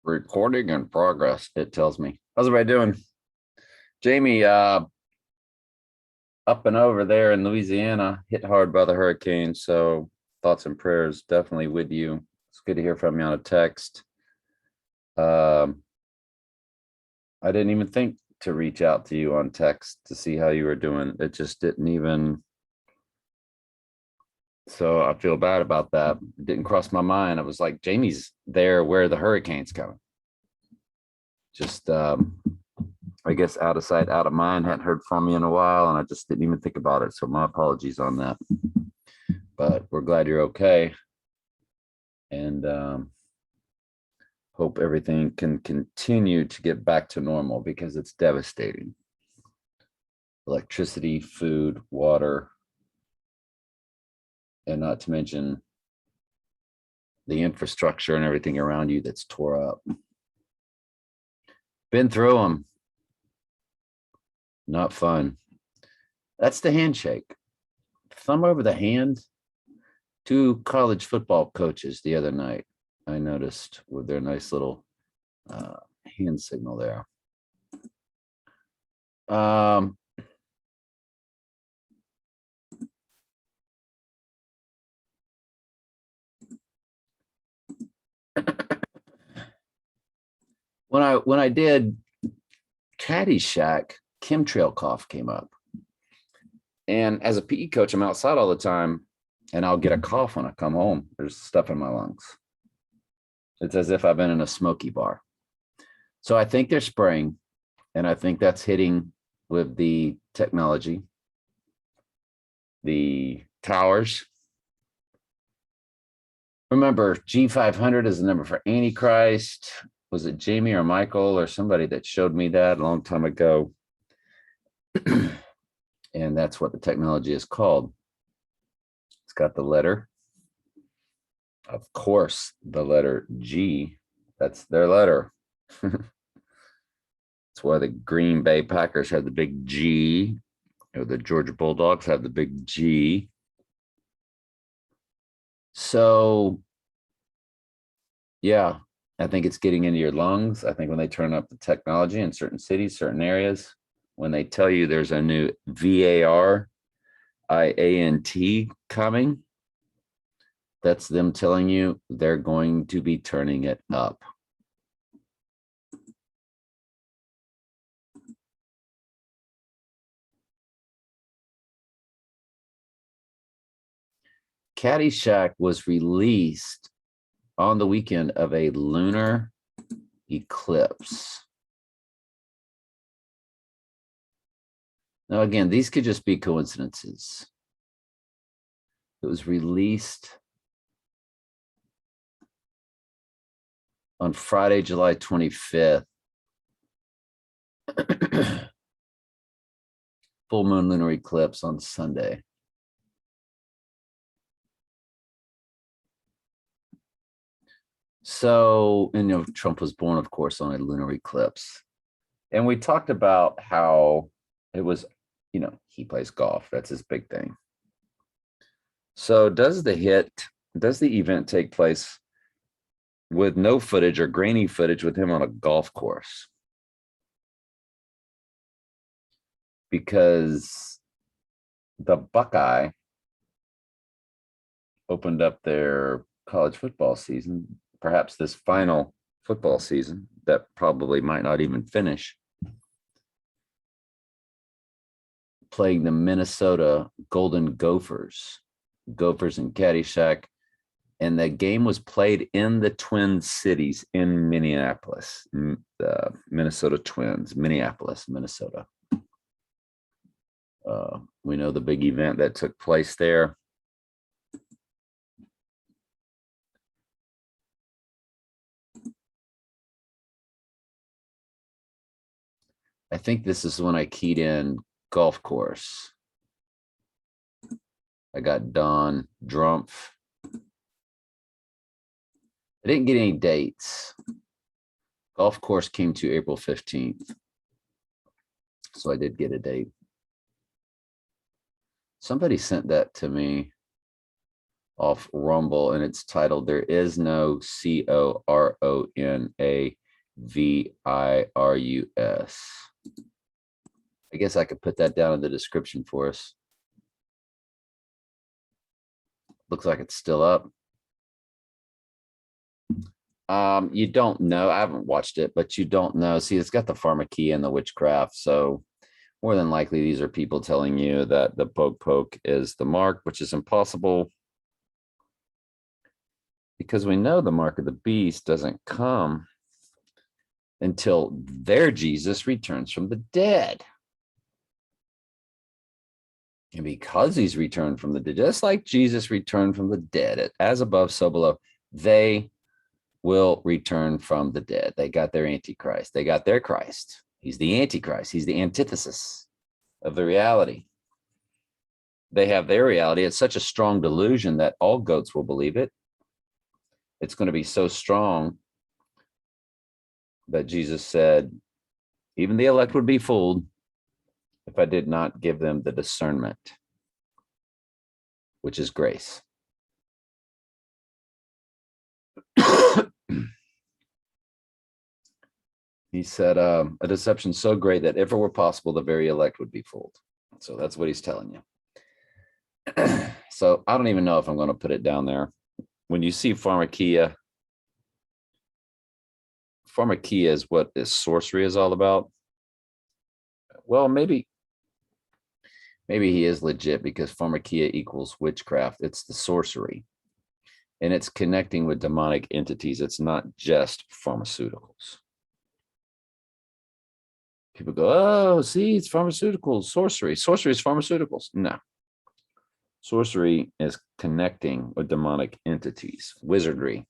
Recording in progress, it tells me. How's everybody doing? Jamie, up and over there in Louisiana, hit hard by the hurricane. So thoughts and prayers definitely with you. It's good to hear from you on a text. I didn't even think to reach out to you on text to see how you were doing. It just didn't even. So I feel bad about that. It didn't cross my mind. I was like, Jamie's there where the hurricane's coming. Just, I guess, out of sight, out of mind. Hadn't heard from you in a while, and I just didn't even think about it. So my apologies on that. But we're glad you're okay. And hope everything can continue to get back to normal because it's devastating. Electricity, food, water, and not to mention the infrastructure and everything around you that's tore up. Been through them. Not fun. That's the handshake. Thumb over the hand. Two college football coaches the other night, I noticed, with their nice little hand signal there. When I did Caddyshack, chemtrail cough came up. And as a PE coach, I'm outside all the time, and I'll get a cough when I come home. There's stuff in my lungs. It's as if I've been in a smoky bar. So I think they're spraying, and I think that's hitting with the technology, the towers. Remember, G500 is the number for Antichrist. Was it Jamie or Michael or somebody that showed me that a long time ago? And that's what the technology is called. It's got the letter, of course, the letter G. That's their letter. That's why the Green Bay Packers have the big G, or the Georgia Bulldogs have the big G. So, yeah, I think it's getting into your lungs. I think when they turn up the technology in certain cities, certain areas, when they tell you there's a new VARIANT coming, that's them telling you they're going to be turning it up. Caddyshack was released on the weekend of a lunar eclipse. Now, again, these could just be coincidences. It was released on Friday, July 25th. Full moon lunar eclipse on Sunday. So, and, Trump was born, of course, on a lunar eclipse. And we talked about how it was, he plays golf. That's his big thing. So does the event take place with no footage or grainy footage with him on a golf course? Because the Buckeye opened up their college football season, perhaps this final football season that probably might not even finish, playing the Minnesota Golden Gophers in Caddyshack. And the game was played in the Twin Cities in Minneapolis, the Minnesota Twins, Minneapolis, Minnesota. We know the big event that took place there. I think this is when I keyed in golf course. I got Don Drumpf. I didn't get any dates. Golf course came to April 15th. So I did get a date. Somebody sent that to me off Rumble, and it's titled "There Is No Coronavirus." I guess I could put that down in the description for us. Looks like it's still up. You don't know. I haven't watched it, but you don't know. See, it's got the pharmakia and the witchcraft. So more than likely, these are people telling you that the poke is the mark, which is impossible. Because we know the mark of the beast doesn't come until their Jesus returns from the dead. And because he's returned from the dead, just like Jesus returned from the dead, as above, so below, they will return from the dead. They got their Antichrist. They got their Christ. He's the Antichrist. He's the antithesis of the reality. They have their reality. It's such a strong delusion that all goats will believe it. It's going to be so strong that Jesus said, even the elect would be fooled if I did not give them the discernment, which is grace. He said, a deception so great that if it were possible, the very elect would be fooled. So that's what he's telling you. So I don't even know if I'm going to put it down there. When you see pharmakia is what this sorcery is all about. Well, maybe he is legit, because pharmakia equals witchcraft. It's the sorcery. And it's connecting with demonic entities. It's not just pharmaceuticals. People go, oh, see, it's pharmaceuticals, sorcery. Sorcery is pharmaceuticals. No. Sorcery is connecting with demonic entities, wizardry.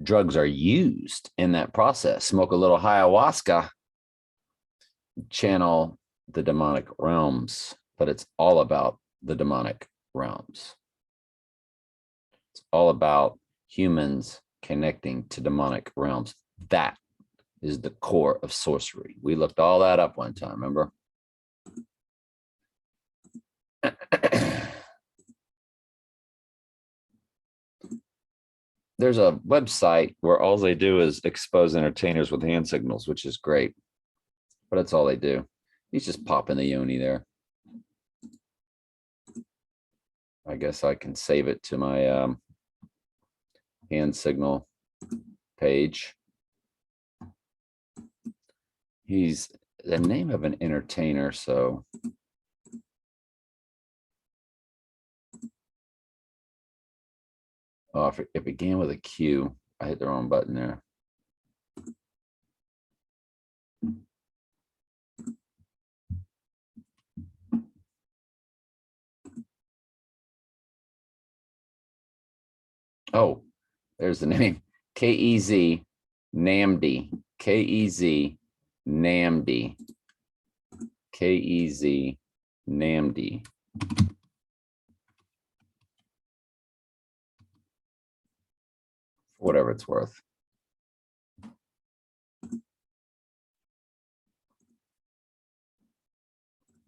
Drugs are used in that process. Smoke a little ayahuasca, channel the demonic realms, but it's all about the demonic realms. It's all about humans connecting to demonic realms. That is the core of sorcery. We looked all that up one time, remember? There's a website where all they do is expose entertainers with hand signals, which is great, but that's all they do. He's just popping the yoni there. I guess I can save it to my hand signal page. He's the name of an entertainer, so oh, it began with a Q. I hit the wrong button there. Oh, there's the name. K-E-Z Namdi. K-E-Z Namdi. K-E-Z Namdi. Whatever it's worth.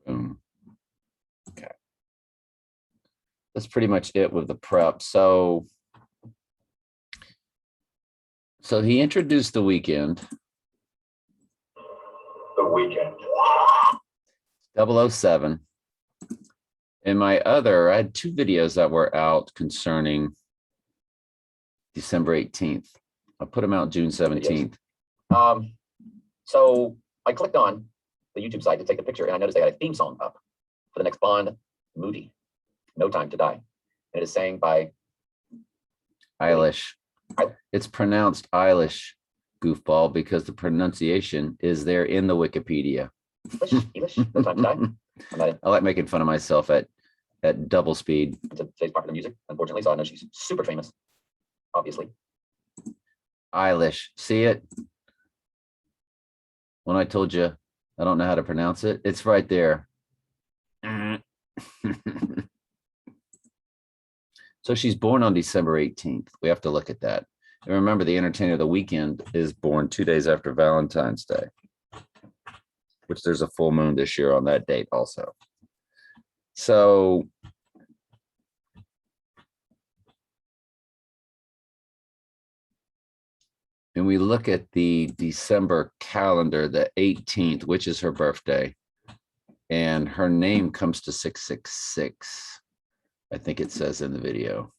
Boom. Okay. That's pretty much it with the prep. So he introduced the weekend. The weekend. 007. And I had two videos that were out concerning December 18th. I put them out June 17th. So I clicked on the YouTube site to take a picture, and I noticed they had a theme song up for the next Bond movie, No Time to Die. And it is sang by Eilish. It's pronounced Eilish, goofball, because the pronunciation is there in the Wikipedia. Eilish, No Time to Die. I like making fun of myself at double speed. It's a today's popular music, unfortunately, so I know she's super famous, obviously. Eilish, see it? When I told you I don't know how to pronounce it, it's right there. So she's born on December 18th. We have to look at that. And remember, the entertainer of the weekend is born 2 days after Valentine's Day, which there's a full moon this year on that date also. So and we look at the December calendar, the 18th, which is her birthday, and her name comes to 666. I think it says in the video.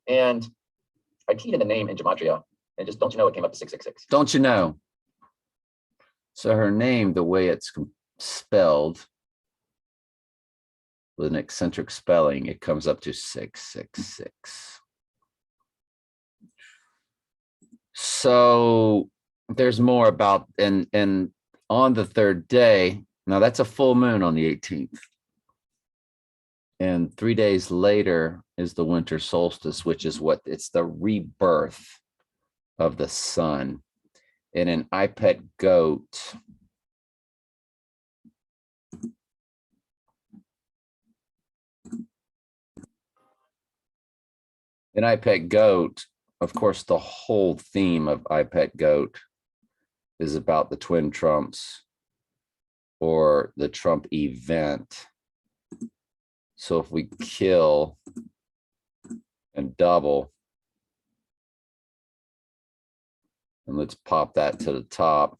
And I keyed in the name in gematria, and just don't you know it came up to 666. Don't you know? So her name, the way it's spelled with an eccentric spelling, it comes up to 666. So there's more about, and on the third day, now that's a full moon on the 18th. And 3 days later is the winter solstice, which is what it's the rebirth of the sun. And an iPet goat, of course, the whole theme of iPet goat is about the twin Trumps or the Trump event. So if we kill and double, and let's pop that to the top,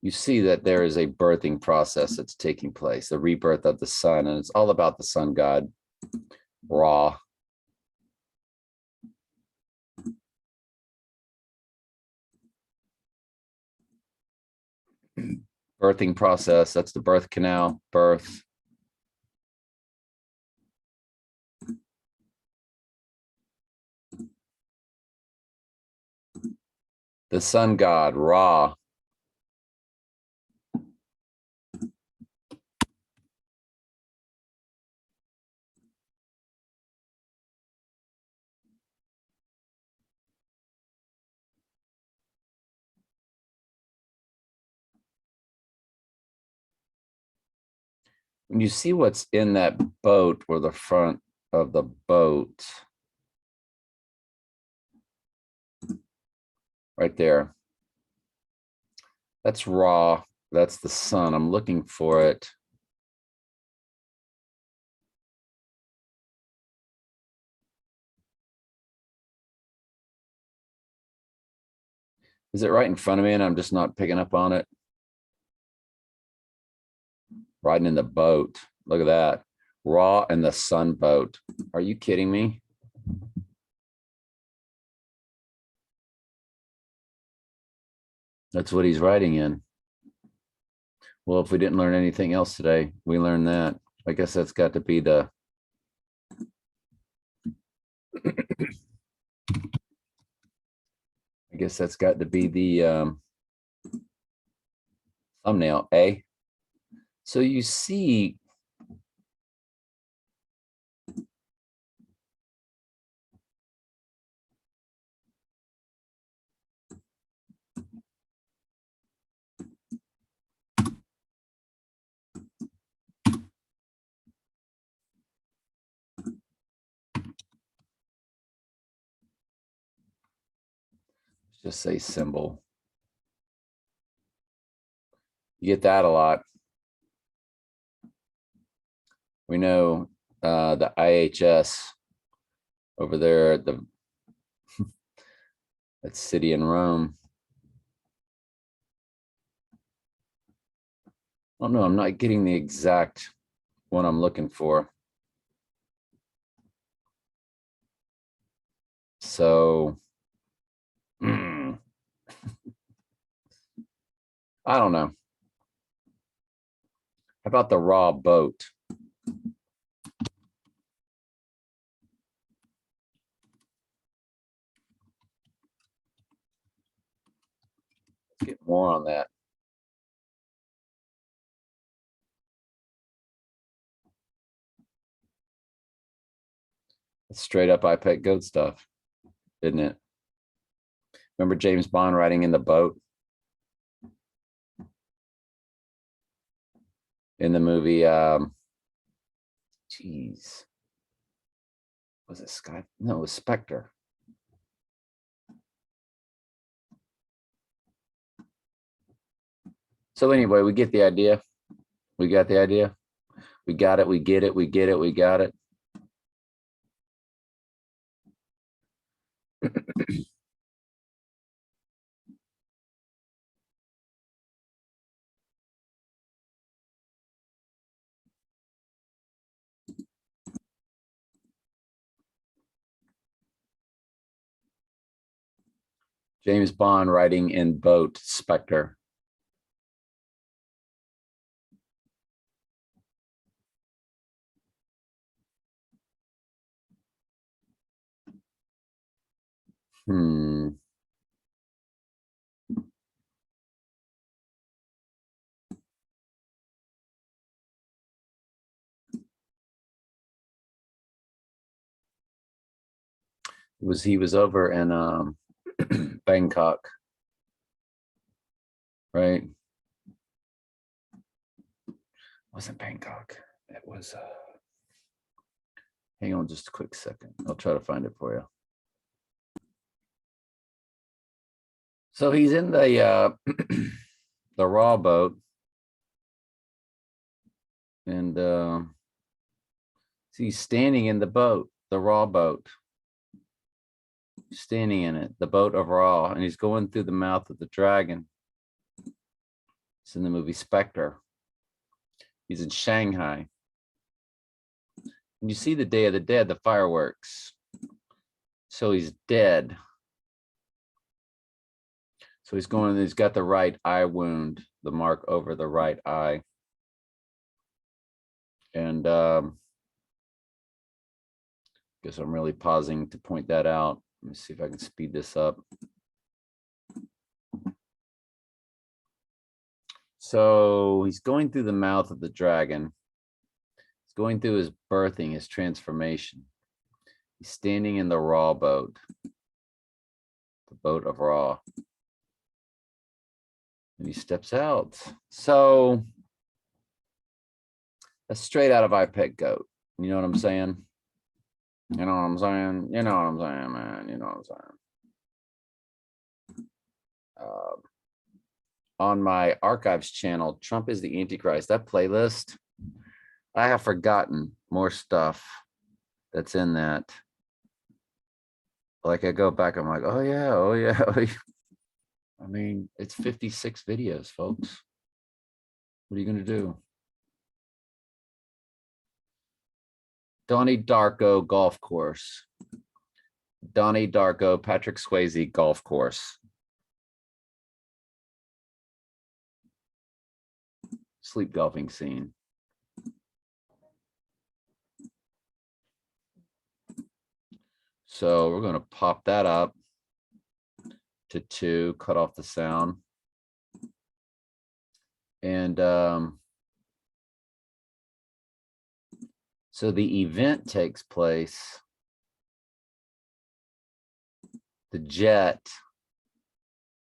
you see that there is a birthing process that's taking place, the rebirth of the sun, and it's all about the sun god, Ra. Birthing process, that's the birth canal, birth. The sun god, Ra. When you see what's in that boat or the front of the boat, right there, that's Ra, that's the sun. I'm looking for it. Is it right in front of me and I'm just not picking up on it? Riding in the boat. Look at that. Ra and the sun boat. Are you kidding me? That's what he's riding in. Well, if we didn't learn anything else today, we learned that. I guess that's got to be the I guess that's got to be the thumbnail, eh? So you see just say symbol. You get that a lot. We know the IHS over there at the that city in Rome. Oh no, I'm not getting the exact one I'm looking for. So I don't know. How about the Raw boat? Let's get more on that. It's straight up iPet goat stuff, isn't it? Remember James Bond riding in the boat in the movie? Geez, was it Sky? No, it was Spectre. So anyway, we get the idea. We got the idea. We got it. We get it. We get it. We got it. James Bond riding in boat, Spectre. Hmm. He was over in Bangkok, right? Wasn't Bangkok. It was hang on just a quick second. I'll try to find it for you. So he's in the the raw boat, and he's standing in the boat, the raw boat, standing in it, the boat of Ra, and he's going through the mouth of the dragon. It's in the movie Spectre. He's in Shanghai. And you see the Day of the Dead, the fireworks. So he's dead. So he's going, he's got the right eye wound, the mark over the right eye. And guess I'm really pausing to point that out. Let me see if I can speed this up. So he's going through the mouth of the dragon. He's going through his birthing, his transformation. He's standing in the Ra boat, the boat of Ra. And he steps out. So that's straight out of I Pet Goat. You know what I'm saying? You know what I'm saying? You know what I'm saying, man. You know what I'm saying? On my archives channel, Trump is the Antichrist, that playlist, I have forgotten more stuff that's in that. Like I go back, I'm like, oh yeah, oh yeah. I mean, it's 56 videos, folks. What are you going to do? Donnie Darko golf course. Donnie Darko, Patrick Swayze golf course. Sleep golfing scene. So we're going to pop that up to 2, cut off the sound. And so the event takes place. The jet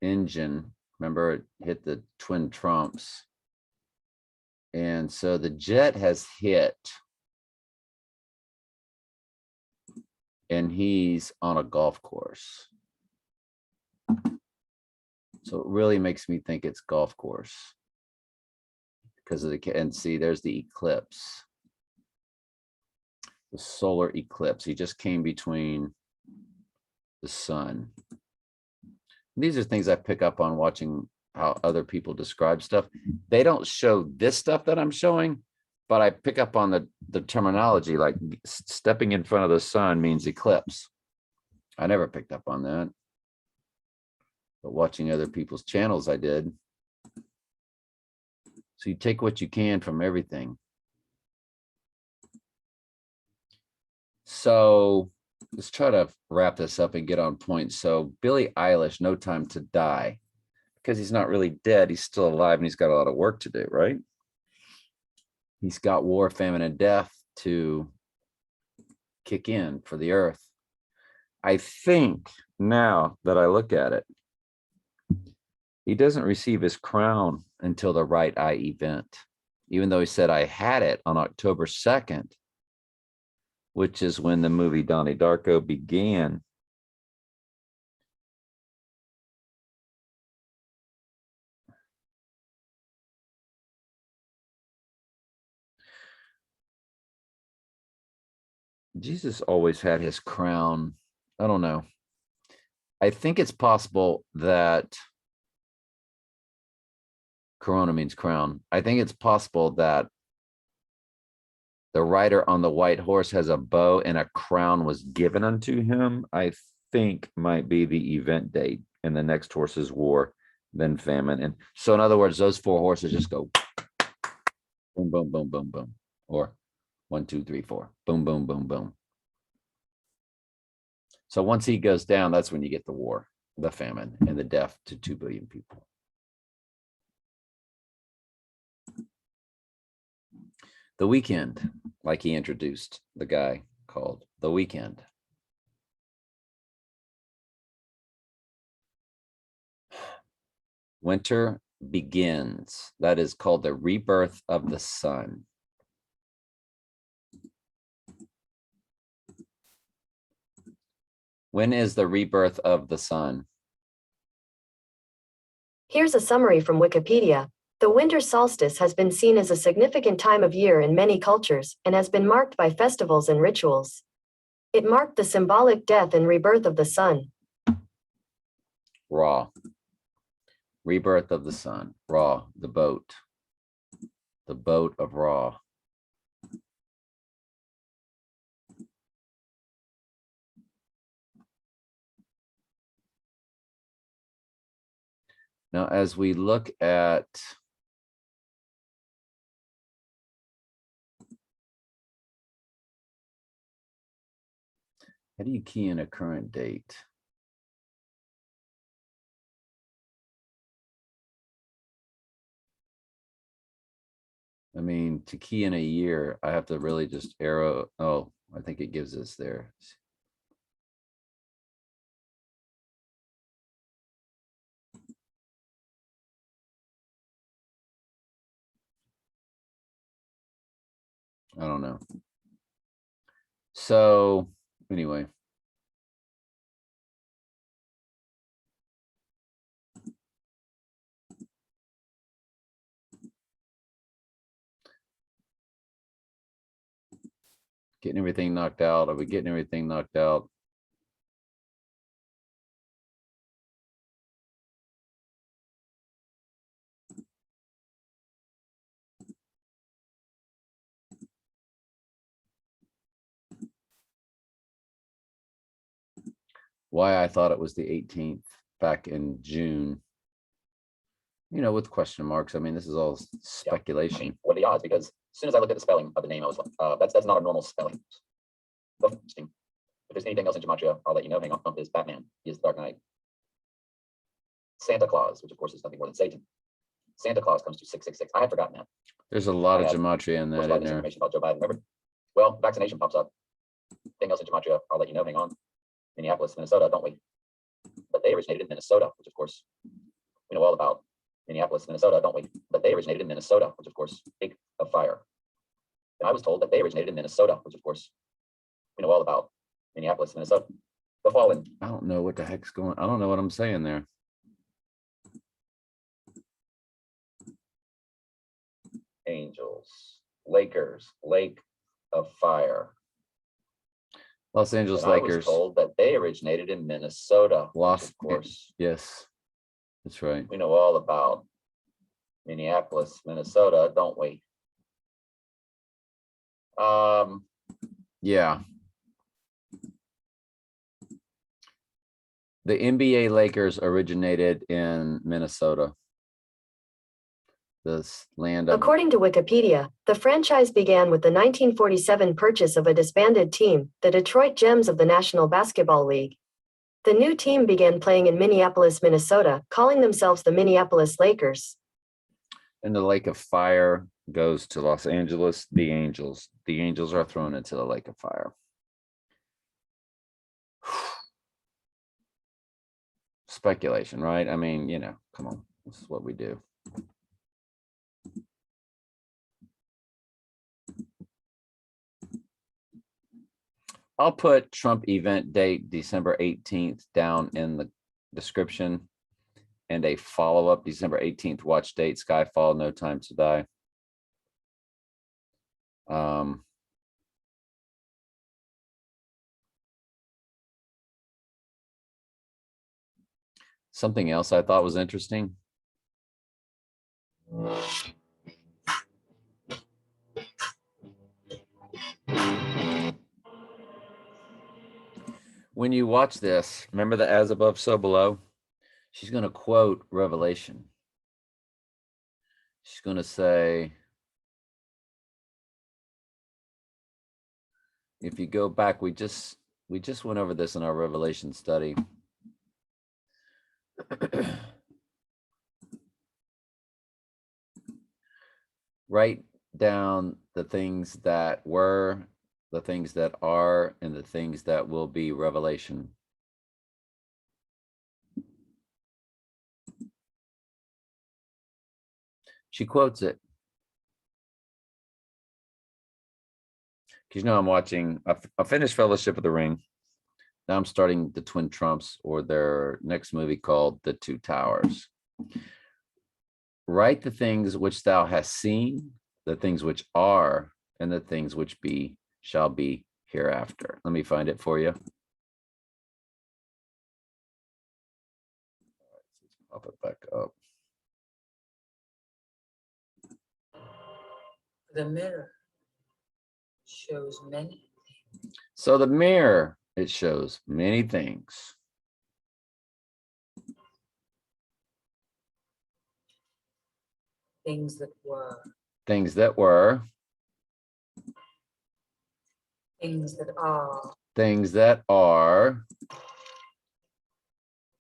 engine, remember, it hit the twin trumps. And so the jet has hit. And he's on a golf course. So it really makes me think it's golf course. Because of the, and see, there's the eclipse. The solar eclipse. He just came between the sun. These are things I pick up on watching how other people describe stuff. They don't show this stuff that I'm showing, but I pick up on the terminology, like stepping in front of the sun means eclipse. I never picked up on that. But watching other people's channels, I did. So you take what you can from everything. So let's try to wrap this up and get on point. So Billie Eilish, No Time to Die, because he's not really dead. He's still alive and he's got a lot of work to do, right? He's got war, famine, and death to kick in for the earth. I think now that I look at it, he doesn't receive his crown until the right eye event, even though he said I had it on October 2nd, which is when the movie Donnie Darko began. Jesus always had his crown. I don't know. I think it's possible that Corona means crown. I think it's possible that the rider on the white horse has a bow and a crown was given unto him. I think might be the event date, and the next horse is war, then famine. And so, in other words, those 4 horses just go boom, boom, boom, boom, boom, or 1, 2, 3, 4, boom, boom, boom, boom. So once he goes down, that's when you get the war, the famine, and the death to 2 billion people. The Weekend, like he introduced the guy called The Weekend. Winter begins. That is called the rebirth of the sun. When is the rebirth of the sun? Here's a summary from Wikipedia. The winter solstice has been seen as a significant time of year in many cultures and has been marked by festivals and rituals. It marked the symbolic death and rebirth of the sun. Ra. Rebirth of the sun. Ra, the boat. The boat of Ra. Now, as we look at how do you key in a current date? I mean, to key in a year, I have to really just arrow. Oh, I think it gives us there. I don't know. So anyway. Getting everything knocked out. Are we getting everything knocked out? Why I thought it was the 18th back in June. You know, with question marks. I mean, this is all speculation. I mean, what are the odds? Because as soon as I looked at the spelling of the name, I was like, that's not a normal spelling. But interesting. If there's anything else in gematria, I'll let you know. Hang on, is Batman. He is the Dark Knight. Santa Claus, which of course is nothing more than Satan. Santa Claus comes to 666. I had forgotten that. There's a lot of gematria in that. There's a lot of information about Joe Biden. Remember? Well, vaccination pops up. Anything else in gematria, I'll let you know. Hang on. Minneapolis, Minnesota, don't we? But they originated in Minnesota, which of course we know all about. Minneapolis, Minnesota, don't we? But they originated in Minnesota, which of course, lake of fire. And I was told that they originated in Minnesota, which of course we know all about. Minneapolis, Minnesota, the fallen. I don't know what the heck's going. I don't know what I'm saying there. Angels, Lakers, lake of fire. Los Angeles and Lakers. I was told that they originated in Minnesota. Lost, of course. Yes, that's right. We know all about Minneapolis, Minnesota, don't we? Yeah. The NBA Lakers originated in Minnesota. This land of... According to Wikipedia, the franchise began with the 1947 purchase of a disbanded team, the Detroit Gems of the National Basketball League. The new team began playing in Minneapolis, Minnesota, calling themselves the Minneapolis Lakers. And the Lake of Fire goes to Los Angeles, the Angels. The Angels are thrown into the Lake of Fire. Speculation, right? I mean, you know, come on, this is what we do. I'll put Trump event date December 18th down in the description, and a follow-up December 18th watch date, Skyfall, No Time to Die. Something else I thought was interesting. When you watch this, remember the as above, so below? She's going to quote Revelation. She's going to say, if you go back, we just went over this in our Revelation study. Write down the things that were, the things that are, and the things that will be. Revelation. She quotes it. Because I'm watching, I finished Fellowship of the Ring. Now I'm starting the Twin Trumps, or their next movie called The Two Towers. Write the things which thou hast seen, the things which are, and the things which be shall be hereafter. Let me find it for you. Let's pop it back up. The mirror shows many. So the mirror, it shows many things. Things that were. Things that were. Things that are. Things that are.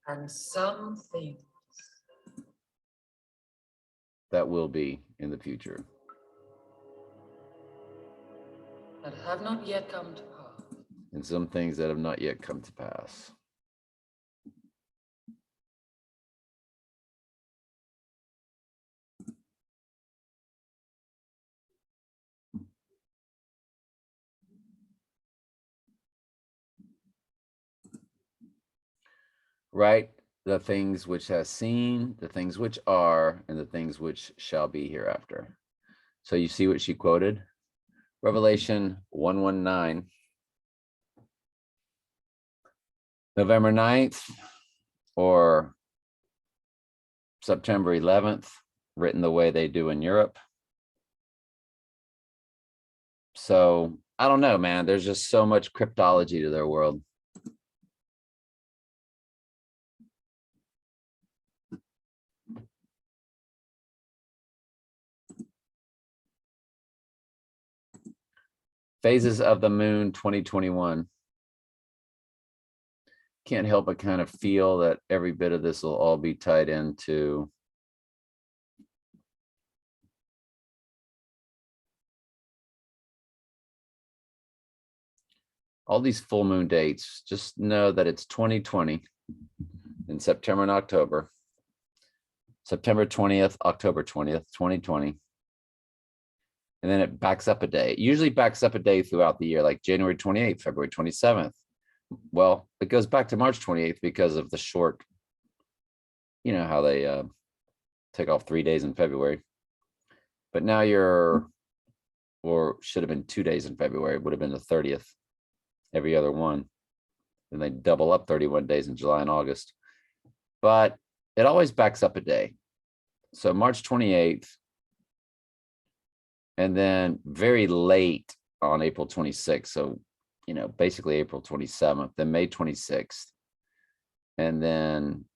And some things That will be in the future. that have not yet come to pass. And some things that have not yet come to pass. Right? The things which has seen, the things which are, and the things which shall be hereafter. So you see what she quoted? Revelation 1:19. November 9th or September 11th, written the way they do in Europe. So I don't know, man. There's just so much cryptology to their world. Phases of the moon 2021. Can't help but kind of feel that every bit of this will all be tied into all these full moon dates. Just know that it's 2020 in September and October. September 20th, October 20th, 2020. And then it backs up a day. It usually backs up a day throughout the year, like January 28th, February 27th. Well, it goes back to March 28th because of the short, you know how they take off 3 days in February. But now or should have been 2 days in February. It would have been the 30th, every other one. Then they double up 31 days in July and August. But it always backs up a day. So March 28th, and then very late on April 26th. So, basically April 27th, then May 26th, and then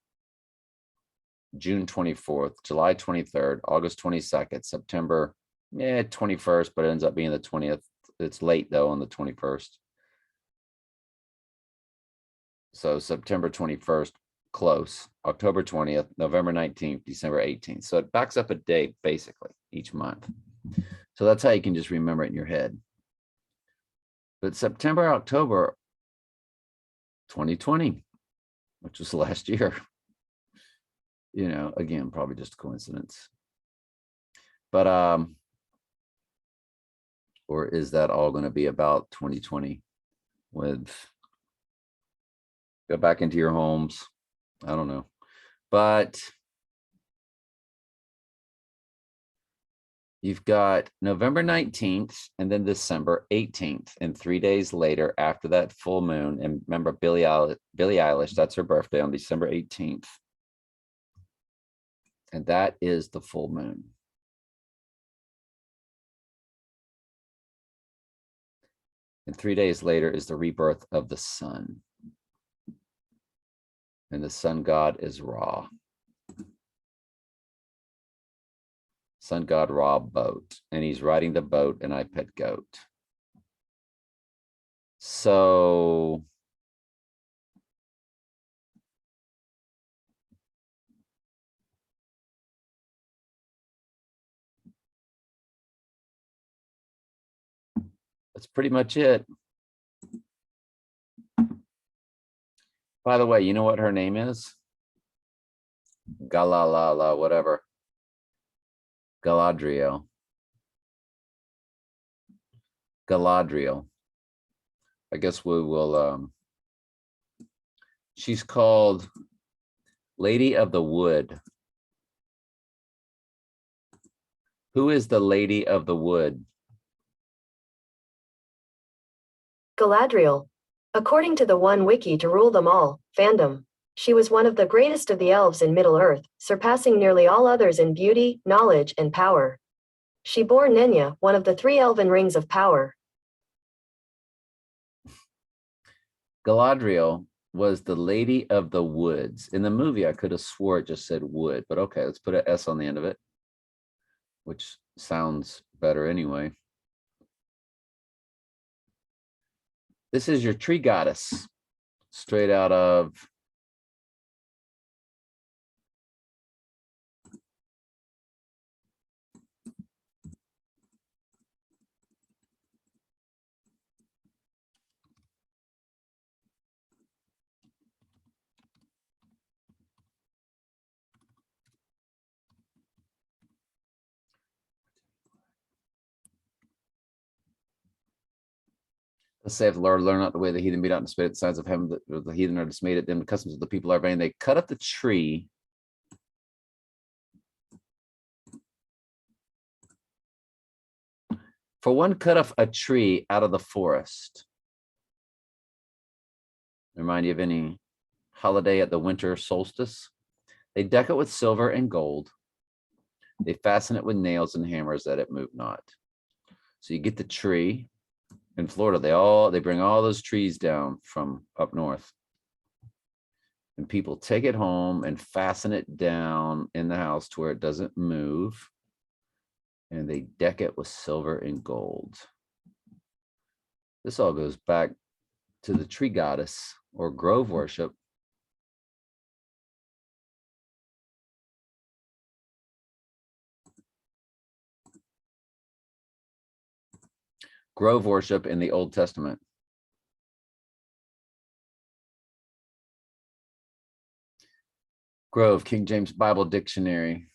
June 24th, July 23rd, August 22nd, September 21st, but it ends up being the 20th. It's late though on the 21st. So September 21st, close, October 20th, November 19th, December 18th. So it backs up a day basically each month. So that's how you can just remember it in your head. But September, October 2020, which was last year, again, probably just a coincidence. But or is that all going to be about 2020 with go back into your homes? I don't know. But you've got November 19th and then December 18th. And 3 days later after that full moon, and remember Billie Eilish, that's her birthday on December 18th. And that is the full moon. And 3 days later is the rebirth of the sun. And the sun god is Ra. Sun god Ra boat. And he's riding the boat, and I pet goat. So that's pretty much it. By the way, you know what her name is? Galalala, whatever. Galadriel. Galadriel. I guess we will, she's called Lady of the Wood. Who is the Lady of the Wood? Galadriel. According to the One Wiki to rule them all, fandom, she was one of the greatest of the elves in Middle-earth, surpassing nearly all others in beauty, knowledge, and power. She bore Nenya, one of the 3 elven rings of power. Galadriel was the Lady of the Woods. In the movie, I could have swore it just said wood, but okay, let's put an S on the end of it, which sounds better anyway. This is your tree goddess, straight out of let's say if the Lord learn not the way the heathen be not and spit at the signs of heaven, the heathen are dismayed, then the customs of the people are vain. They cut up the tree. For one cut off a tree out of the forest. Remind you of any holiday at the winter solstice? They deck it with silver and gold. They fasten it with nails and hammers that it move not. So you get the tree. In Florida, they bring all those trees down from up north. And people take it home and fasten it down in the house to where it doesn't move. And they deck it with silver and gold. This all goes back to the tree goddess or grove worship. Grove worship in the Old Testament. Grove, King James Bible Dictionary.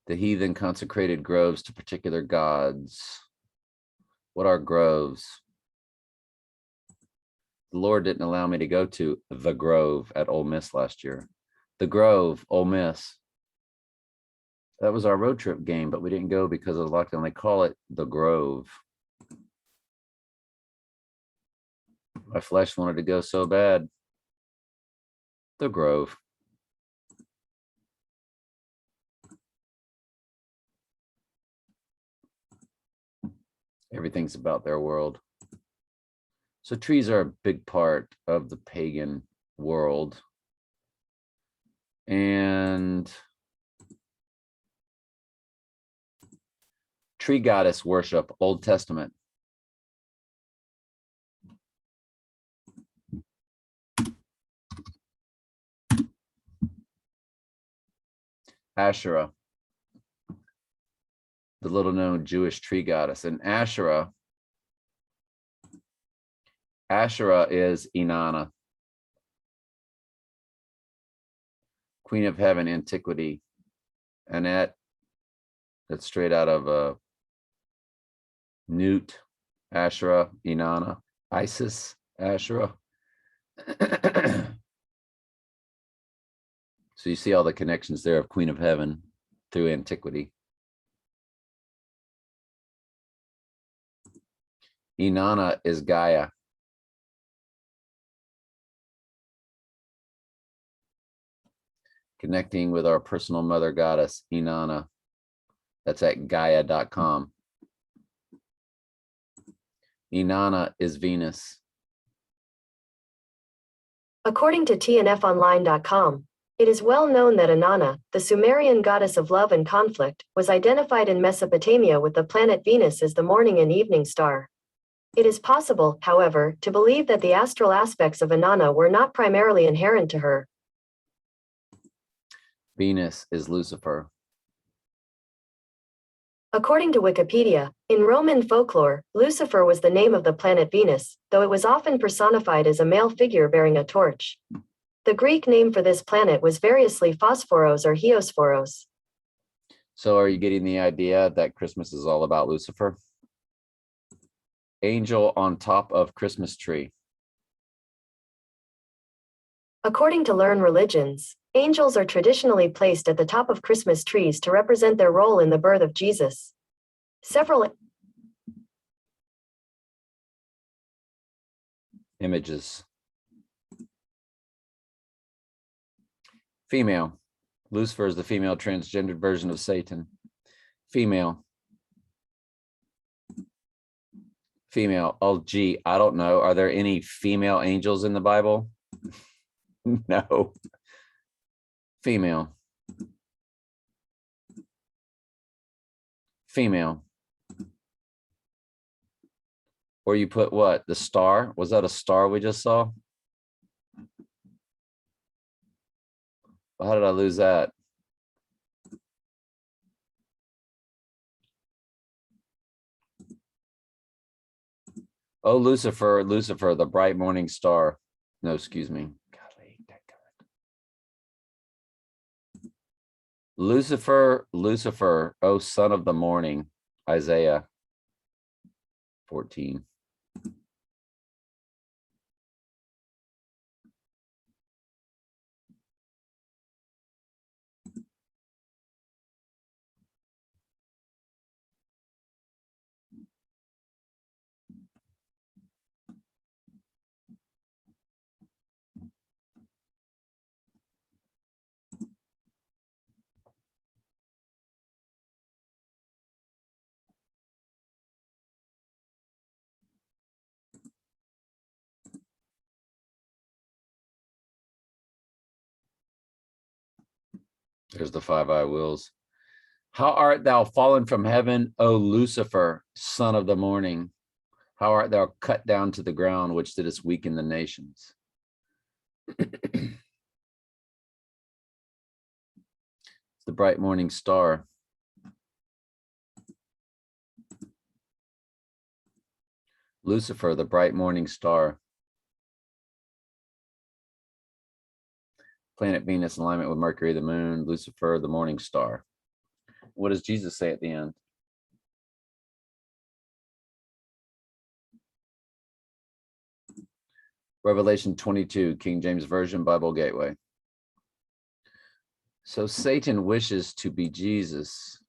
The heathen consecrated groves to particular gods. What are groves? The Lord didn't allow me to go to the Grove at Ole Miss last year. The Grove, Ole Miss. That was our road trip game, but we didn't go because of the lockdown. They call it the Grove. My flesh wanted to go so bad. The Grove. Everything's about their world. So trees are a big part of the pagan world. And tree goddess worship, Old Testament. Asherah, the little known Jewish tree goddess. And Asherah is Inanna, Queen of Heaven, Antiquity. Annette, that's straight out of Newt, Asherah, Inanna, Isis, Asherah. So you see all the connections there of Queen of Heaven through antiquity. Inanna is Gaia. Connecting with our personal mother goddess, Inanna. That's at Gaia.com. Inanna is Venus. According to TNFOnline.com, it is well known that Inanna, the Sumerian goddess of love and conflict, was identified in Mesopotamia with the planet Venus as the morning and evening star. It is possible, however, to believe that the astral aspects of Inanna were not primarily inherent to her. Venus is Lucifer. According to Wikipedia, in Roman folklore, Lucifer was the name of the planet Venus, though it was often personified as a male figure bearing a torch. The Greek name for this planet was variously Phosphoros or Hieosphoros. So are you getting the idea that Christmas is all about Lucifer? Angel on top of Christmas tree. According to Learn Religions, angels are traditionally placed at the top of Christmas trees to represent their role in the birth of Jesus. Several Images. Female. Lucifer is the female transgendered version of Satan. Female. Female. Oh, gee, I don't know. Are there any female angels in the Bible? No. Female. Female. Or you put what? The star? Was that a star we just saw? How did I lose that? Oh, Lucifer, Lucifer, the bright morning star. No, excuse me. Golly, Lucifer, Lucifer, oh, son of the morning. Isaiah 14. There's the five I wills. How art thou fallen from heaven, O Lucifer, son of the morning? How art thou cut down to the ground, which didst weaken the nations? It's the bright morning star. Lucifer, the bright morning star. Planet Venus in alignment with Mercury, the moon. Lucifer, the morning star. What does Jesus say at the end? Revelation 22, King James Version, Bible Gateway. So Satan wishes to be Jesus.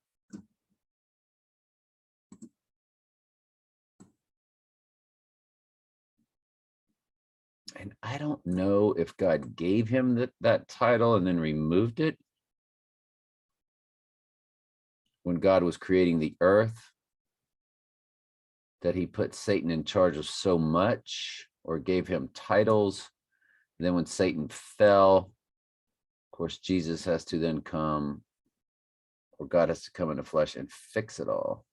And I don't know if God gave him that title and then removed it when God was creating the earth, that he put Satan in charge of so much or gave him titles. And then when Satan fell, of course, Jesus has to then come, or God has to come in the flesh and fix it all.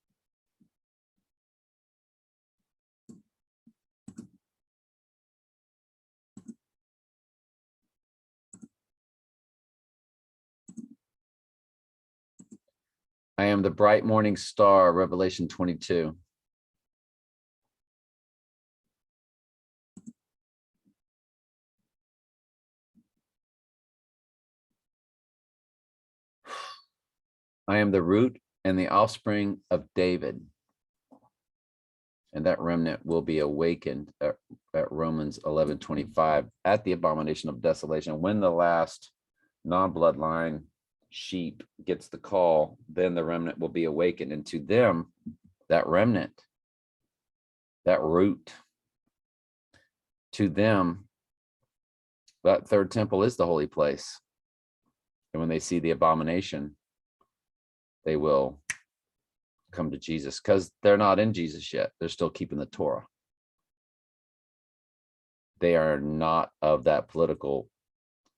I am the bright morning star, Revelation 22. I am the root and the offspring of David. And that remnant will be awakened at Romans 11:25 at the abomination of desolation. When the last non-bloodline sheep gets the call, then the remnant will be awakened. And to them, that remnant, that root, to them, that third temple is the holy place. And when they see the abomination, they will come to Jesus, because they're not in Jesus yet. They're still keeping the Torah. They are not of that political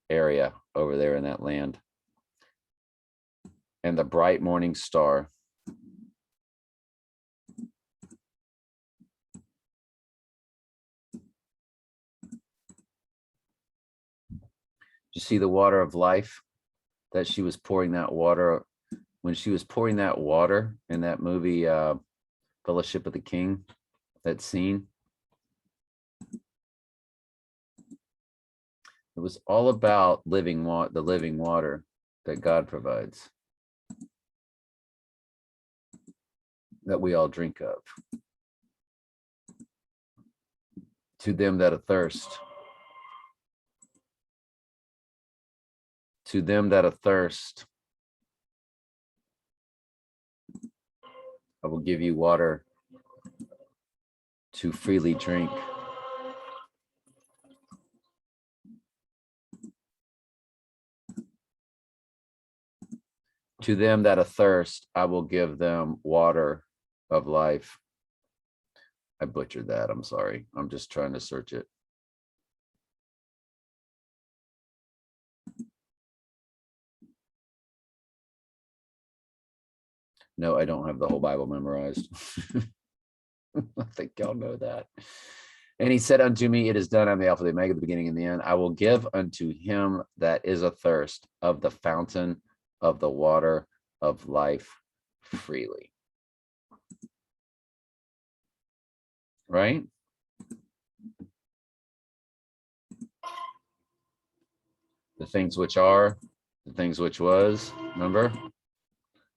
area over there in that land. And the bright morning star, you see the water of life that she was pouring that water, when she was pouring that water in that movie, Fellowship of the King, that scene. It was all about living water, the living water that God provides, that we all drink of. To them that are thirst, to them that are thirst, I will give you water to freely drink. To them that are thirst, I will give them water of life. I butchered that. I'm sorry. I'm just trying to search it. No, I don't have the whole Bible memorized. I think y'all know that. And he said unto me, it is done. I'm the Alpha, the Omega, the beginning and the end. I will give unto him that is athirst of the fountain of the water of life freely. Right? The things which are, the things which was, remember?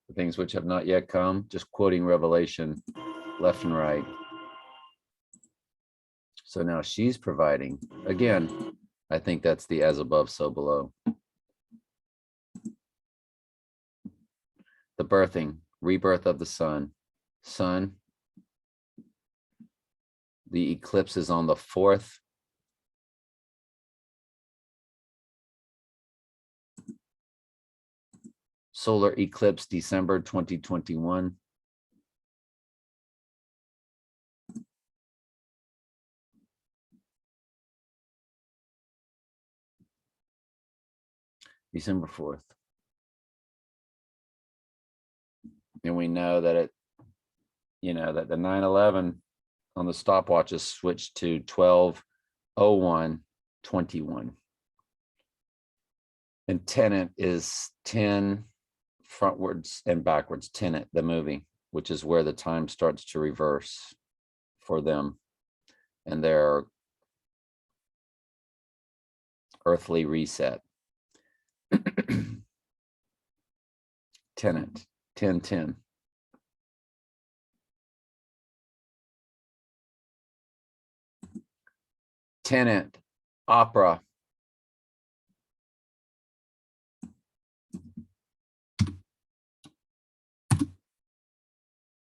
The things which have not yet come, just quoting Revelation left and right. So now she's providing. Again, I think that's the as above, so below. The birthing, rebirth of the sun. Sun. The eclipse is on the 4th. Solar eclipse, December 2021. December 4th. And we know that it, that the 9/11 on the stopwatches switched to 12/01/21. And Tenet is 10 frontwards and backwards. Tenet, the movie, which is where the time starts to reverse for them and their earthly reset. Tenet, 10:10. Tenet, opera.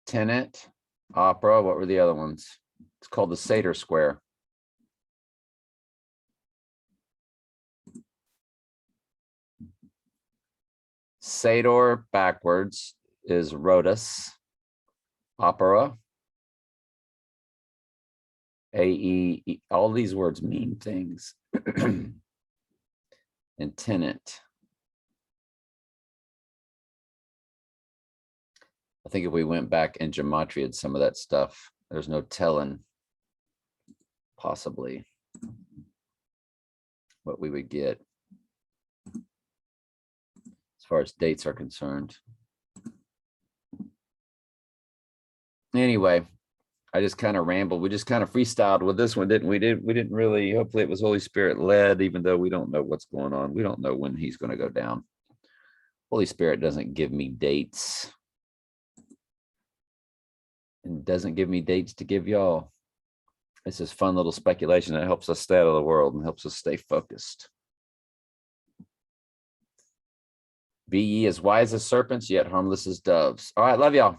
Tenet, opera. What were the other ones? It's called the Seder Square. Seder backwards is Rhodas. Opera. AE, all these words mean things. And Tenet. I think if we went back in gematria and some of that stuff, there's no telling possibly what we would get as far as dates are concerned. Anyway, I just kind of rambled. We just kind of freestyled with this one, didn't we? We didn't really, hopefully it was Holy Spirit led, even though we don't know what's going on. We don't know when he's going to go down. Holy Spirit doesn't give me dates. And doesn't give me dates to give y'all. It's just fun little speculation that helps us stay out of the world and helps us stay focused. Be ye as wise as serpents, yet harmless as doves. All right, love y'all.